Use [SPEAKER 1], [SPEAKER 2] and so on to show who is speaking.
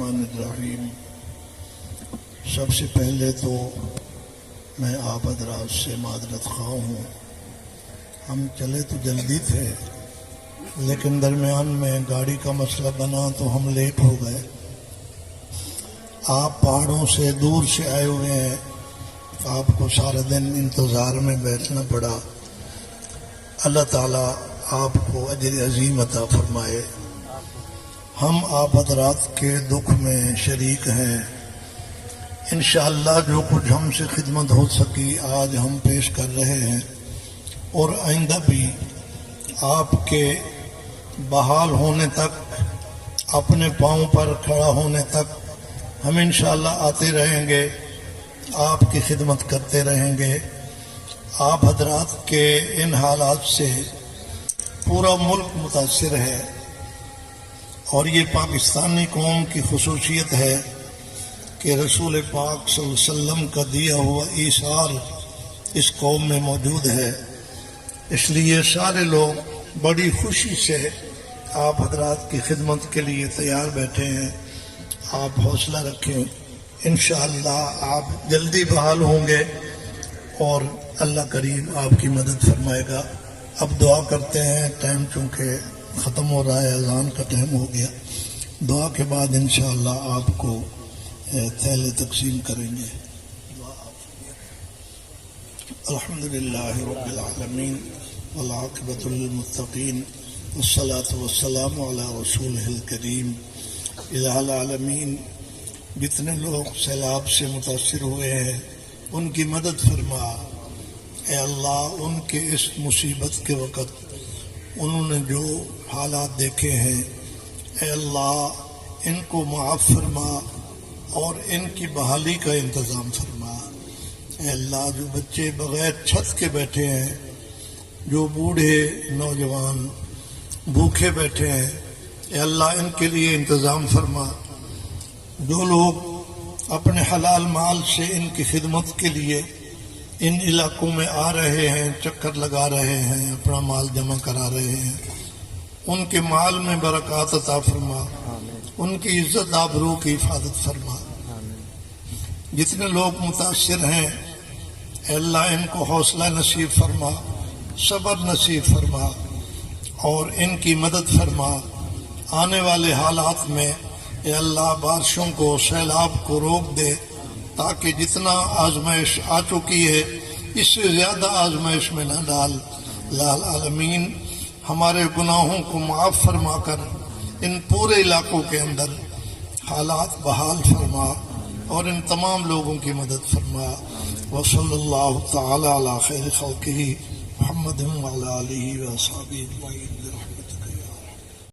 [SPEAKER 1] الرحمن الرحیم۔ سب سے پہلے تو میں آپ حضرات سے معذرت خواہ ہوں، ہم چلے تو جلدی تھے لیکن درمیان میں گاڑی کا مسئلہ بنا تو ہم لیٹ ہو گئے۔ آپ پہاڑوں سے دور سے آئے ہوئے ہیں، آپ کو سارا دن انتظار میں بیٹھنا پڑا۔ اللہ تعالیٰ آپ کو اجر عظیم عطا فرمائے۔ ہم آپ حضرات کے دکھ میں شریک ہیں، انشاءاللہ جو کچھ ہم سے خدمت ہو سکی آج ہم پیش کر رہے ہیں، اور آئندہ بھی آپ کے بحال ہونے تک، اپنے پاؤں پر کھڑا ہونے تک ہم انشاءاللہ آتے رہیں گے، آپ کی خدمت کرتے رہیں گے۔ آپ حضرات کے ان حالات سے پورا ملک متاثر ہے، اور یہ پاکستانی قوم کی خصوصیت ہے کہ رسول پاک صلی اللہ علیہ وسلم کا دیا ہوا ایثار اس قوم میں موجود ہے، اس لیے سارے لوگ بڑی خوشی سے آپ حضرات کی خدمت کے لیے تیار بیٹھے ہیں۔ آپ حوصلہ رکھیں، انشاءاللہ آپ جلدی بحال ہوں گے اور اللہ کریم آپ کی مدد فرمائے گا۔ اب دعا کرتے ہیں، ٹائم چونکہ ختم ہو رہا ہے، اذان کا ٹائم ہو گیا۔ دعا کے بعد انشاءاللہ آپ کو تھیلے تقسیم کریں گے۔ الحمدللہ رب العالمین والعاقبۃ للمتقین والصلاة والسلام علی رسولہ الکریم۔ الہ العالمین، جتنے لوگ سیلاب سے متاثر ہوئے ہیں ان کی مدد فرما۔ اے اللہ، ان کے اس مصیبت کے وقت انہوں نے جو حالات دیکھے ہیں، اے اللہ ان کو معاف فرما اور ان کی بحالی کا انتظام فرما۔ اے اللہ، جو بچے بغیر چھت کے بیٹھے ہیں، جو بوڑھے نوجوان بھوکے بیٹھے ہیں، اے اللہ ان کے لیے انتظام فرما۔ جو لوگ اپنے حلال مال سے ان کی خدمت کے لیے ان علاقوں میں آ رہے ہیں، چکر لگا رہے ہیں، اپنا مال جمع کرا رہے ہیں، ان کے مال میں برکات عطا فرما، ان کی عزت آبرو کی حفاظت فرما۔ جتنے لوگ متاثر ہیں، اے اللہ ان کو حوصلہ نصیب فرما، صبر نصیب فرما اور ان کی مدد فرما۔ آنے والے حالات میں اے اللہ بارشوں کو، سیلاب کو روک دے، تاکہ جتنا آزمائش آ چکی ہے اس سے زیادہ آزمائش میں نہ ڈال۔ لا العالمین، ہمارے گناہوں کو معاف فرما کر ان پورے علاقوں کے اندر حالات بحال فرما اور ان تمام لوگوں کی مدد فرما۔ وصلی اللہ تعالی علی خیر خلقہ محمد وعلی آلہ وصحبہ اجمعین۔